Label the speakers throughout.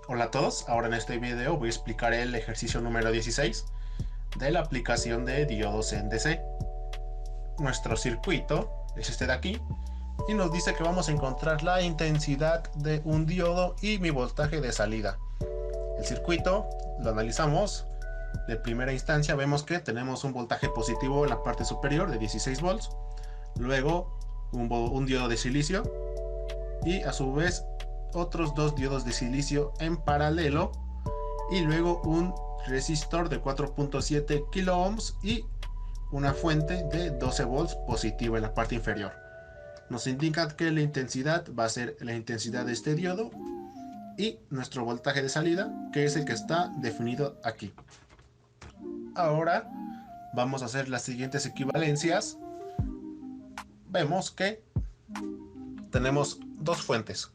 Speaker 1: Hola a todos, ahora en este video voy a explicar el ejercicio número 16 de la aplicación de diodos en DC. Nuestro circuito es este de aquí y nos dice que vamos a encontrar la intensidad de un diodo y mi voltaje de salida. El circuito lo analizamos. De primera instancia vemos que tenemos un voltaje positivo en la parte superior de 16 volts, luego un diodo de silicio y a su vez otros dos diodos de silicio en paralelo, y luego un resistor de 4.7 kilo ohms y una fuente de 12 volts positiva en la parte inferior. Nos indica que la intensidad va a ser la intensidad de este diodo y nuestro voltaje de salida, que es el que está definido aquí. Ahora vamos a hacer las siguientes equivalencias. Vemos que tenemos dos fuentes,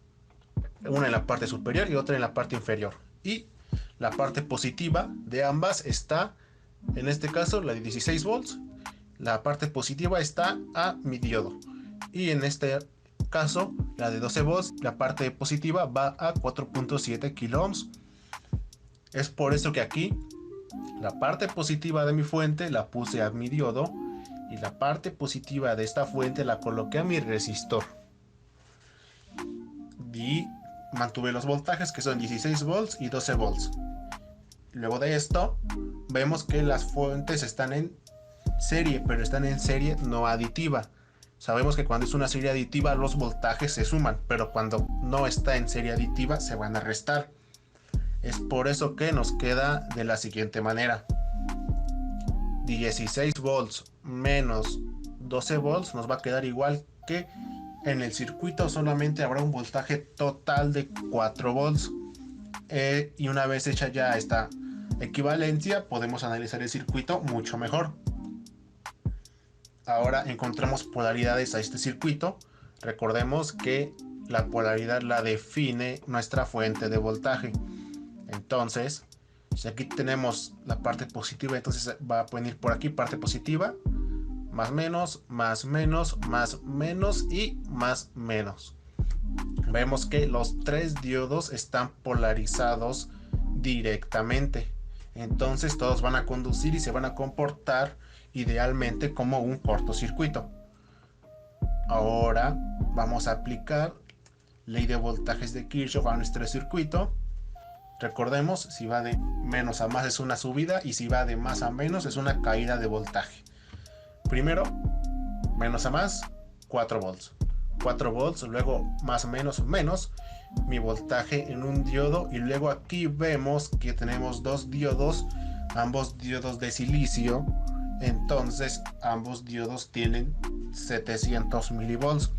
Speaker 1: una en la parte superior y otra en la parte inferior, y la parte positiva de ambas está, en este caso la de 16 volts, la parte positiva está a mi diodo, y en este caso la de 12 volts, la parte positiva va a 4.7 kilo ohms. Es por eso que aquí la parte positiva de mi fuente la puse a mi diodo y la parte positiva de esta fuente la coloqué a mi resistor, y mantuve los voltajes que son 16 volts y 12 volts. Luego de esto vemos que las fuentes están en serie, pero están en serie no aditiva. Sabemos que cuando es una serie aditiva los voltajes se suman, pero cuando no está en serie aditiva se van a restar. Es por eso que nos queda de la siguiente manera: 16 volts menos 12 volts nos va a quedar igual que en el circuito solamente habrá un voltaje total de 4 volts. Y una vez hecha ya esta equivalencia, podemos analizar el circuito mucho mejor. Ahora encontramos polaridades a este circuito. Recordemos que la polaridad la define nuestra fuente de voltaje. Entonces, si aquí tenemos la parte positiva, entonces va a venir por aquí parte positiva, más menos, más menos, más menos y más menos. Vemos que los tres diodos están polarizados directamente. Entonces todos van a conducir y se van a comportar idealmente como un cortocircuito. Ahora vamos a aplicar ley de voltajes de Kirchhoff a nuestro circuito. Recordemos, si va de menos a más es una subida y si va de más a menos es una caída de voltaje. Primero, menos a más, 4 volts. 4 volts, luego más menos menos, mi voltaje en un diodo, y luego aquí vemos que tenemos dos diodos, ambos diodos de silicio, entonces ambos diodos tienen 700 milivolts.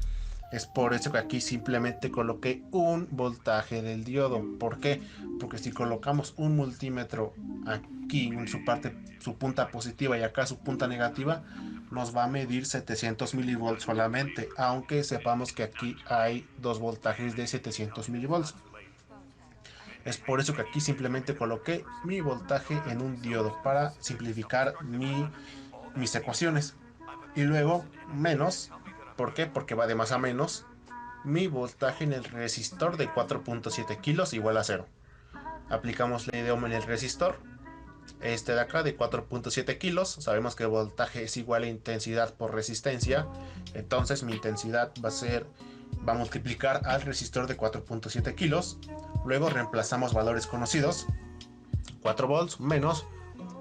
Speaker 1: Es por eso que aquí simplemente coloqué un voltaje del diodo. ¿Por qué? Porque si colocamos un multímetro aquí en su punta positiva y acá su punta negativa, nos va a medir 700 milivolts solamente, aunque sepamos que aquí hay dos voltajes de 700 milivolts. Es por eso que aquí simplemente coloqué mi voltaje en un diodo para simplificar mis ecuaciones. Y luego menos, ¿por qué? Porque va de más a menos. Mi voltaje en el resistor de 4.7 kilos igual a 0. Aplicamos ley de Ohm en el resistor. Este de acá de 4.7 kilos, sabemos que el voltaje es igual a intensidad por resistencia. Entonces mi intensidad va a multiplicar al resistor de 4.7 kilos. Luego reemplazamos valores conocidos. 4 volts menos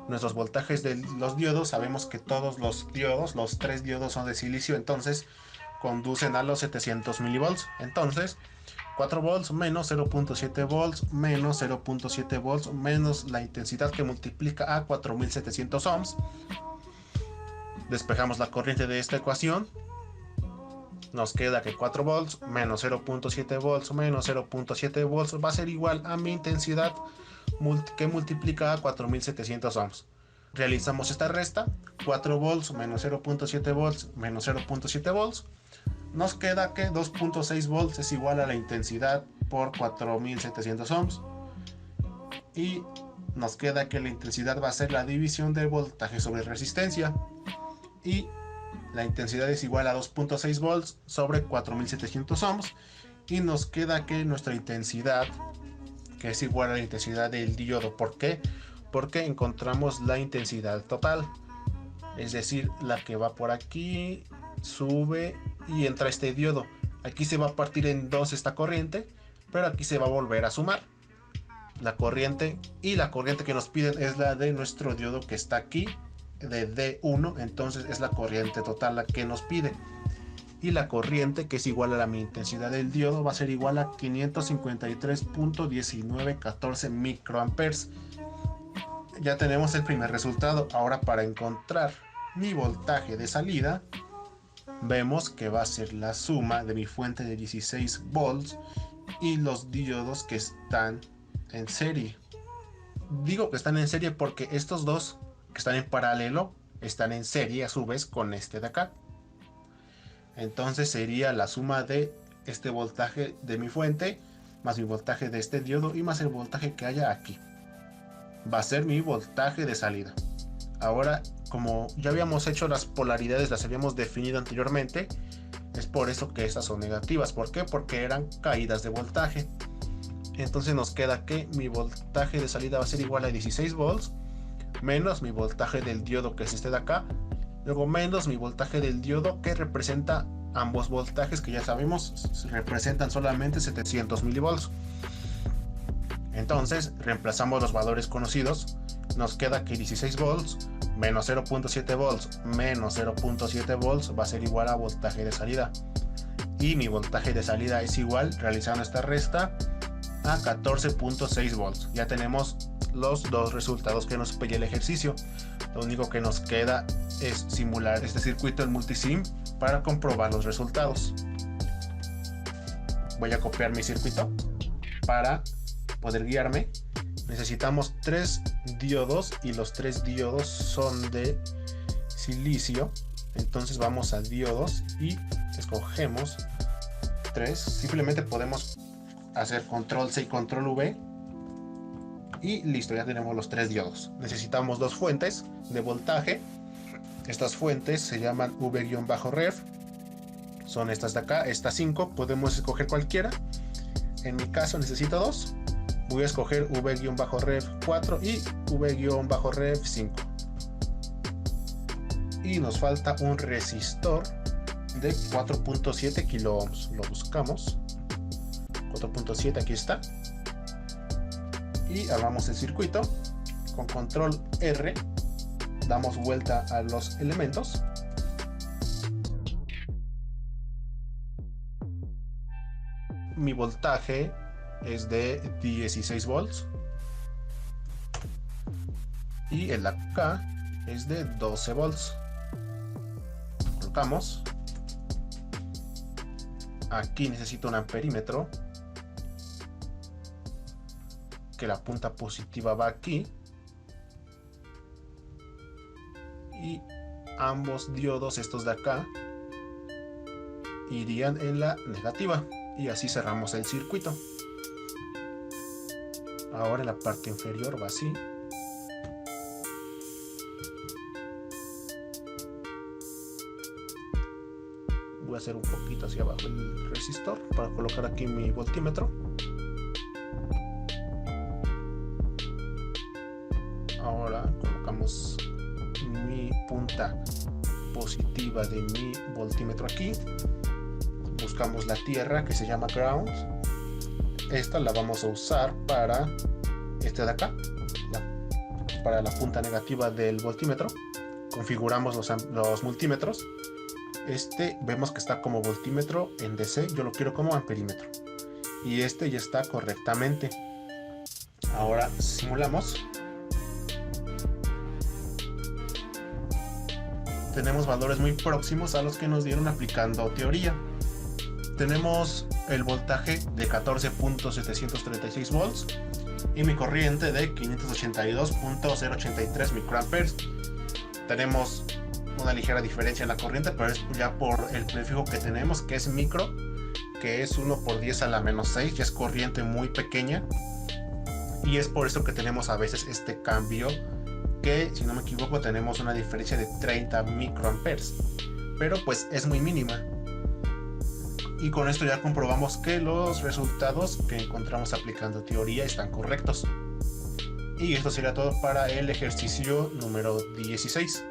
Speaker 1: nuestros voltajes de los diodos. Sabemos que todos los diodos, los tres diodos son de silicio, entonces conducen a los 700 milivolts. Entonces 4 volts menos 0.7 volts menos 0.7 volts menos la intensidad que multiplica a 4700 ohms. Despejamos la corriente de esta ecuación. Nos queda que 4 volts menos 0.7 volts menos 0.7 volts va a ser igual a mi intensidad que multiplica a 4700 ohms. Realizamos esta resta. 4 volts menos 0.7 volts menos 0.7 volts. Nos queda que 2.6 volts es igual a la intensidad por 4700 ohms. Y nos queda que la intensidad va a ser la división del voltaje sobre resistencia. Y la intensidad es igual a 2.6 volts sobre 4700 ohms. Y nos queda que nuestra intensidad, que es igual a la intensidad del diodo. ¿Por qué? Porque encontramos la intensidad total, es decir, la que va por aquí, sube y entra este diodo. Aquí se va a partir en dos esta corriente, pero aquí se va a volver a sumar la corriente, y la corriente que nos piden es la de nuestro diodo que está aquí, de D1. Entonces es la corriente total la que nos pide, y la corriente, que es igual a la intensidad del diodo, va a ser igual a 553.1914 microamperes. Ya tenemos el primer resultado. Ahora, para encontrar mi voltaje de salida, vemos que va a ser la suma de mi fuente de 16 volts y los diodos que están en serie. Digo que están en serie porque estos dos que están en paralelo están en serie a su vez con este de acá. Entonces sería la suma de este voltaje de mi fuente más mi voltaje de este diodo y más el voltaje que haya aquí. Va a ser mi voltaje de salida. Ahora, como ya habíamos hecho las polaridades, las habíamos definido anteriormente, es por eso que estas son negativas. ¿Por qué? Porque eran caídas de voltaje. Entonces nos queda que mi voltaje de salida va a ser igual a 16 volts menos mi voltaje del diodo, que es este de acá, luego menos mi voltaje del diodo, que representa ambos voltajes, que ya sabemos representan solamente 700 milivolts. Entonces reemplazamos los valores conocidos. Nos queda que 16 volts menos 0.7 volts menos 0.7 volts va a ser igual a voltaje de salida, y mi voltaje de salida es igual, realizando esta resta, a 14.6 volts. Ya tenemos los dos resultados que nos pedía el ejercicio. Lo único que nos queda es simular este circuito en multisim para comprobar los resultados. Voy a copiar mi circuito para poder guiarme. Necesitamos 3 diodos y los 3 diodos son de silicio. Entonces vamos a diodos y escogemos 3. Simplemente podemos hacer control C y control V y listo, ya tenemos los 3 diodos. Necesitamos 2 fuentes de voltaje. Estas fuentes se llaman V-ref, son estas de acá, estas 5. Podemos escoger cualquiera. En mi caso necesito 2. Voy a escoger V-ref 4 y V-ref 5. Y nos falta un resistor de 4.7 kilo ohms. Lo buscamos. 4.7, aquí está. Y armamos el circuito. Con control R damos vuelta a los elementos. Mi voltaje es de 16 volts y el acá es de 12 volts. Colocamos. Aquí necesito un amperímetro, que la punta positiva va aquí y ambos diodos, estos de acá, irían en la negativa, y así cerramos el circuito. Ahora en la parte inferior va así. Voy a hacer un poquito hacia abajo el resistor para colocar aquí mi voltímetro. Ahora colocamos mi punta positiva de mi voltímetro aquí. Buscamos la tierra que se llama ground. Esta la vamos a usar para este de acá, para la punta negativa del voltímetro. Configuramos los multímetros. Este vemos que está como voltímetro en DC, yo lo quiero como amperímetro, y este ya está correctamente. Ahora simulamos. Tenemos valores muy próximos a los que nos dieron aplicando teoría. Tenemos el voltaje de 14.736 volts y mi corriente de 582.083 microamperes. Tenemos una ligera diferencia en la corriente, pero es ya por el prefijo que tenemos, que es micro, que es 1 por 10 a la menos 6, ya es corriente muy pequeña, y es por eso que tenemos a veces este cambio, que si no me equivoco tenemos una diferencia de 30 microamperes, pero pues es muy mínima. Y con esto ya comprobamos que los resultados que encontramos aplicando teoría están correctos. Y esto sería todo para el ejercicio número 16.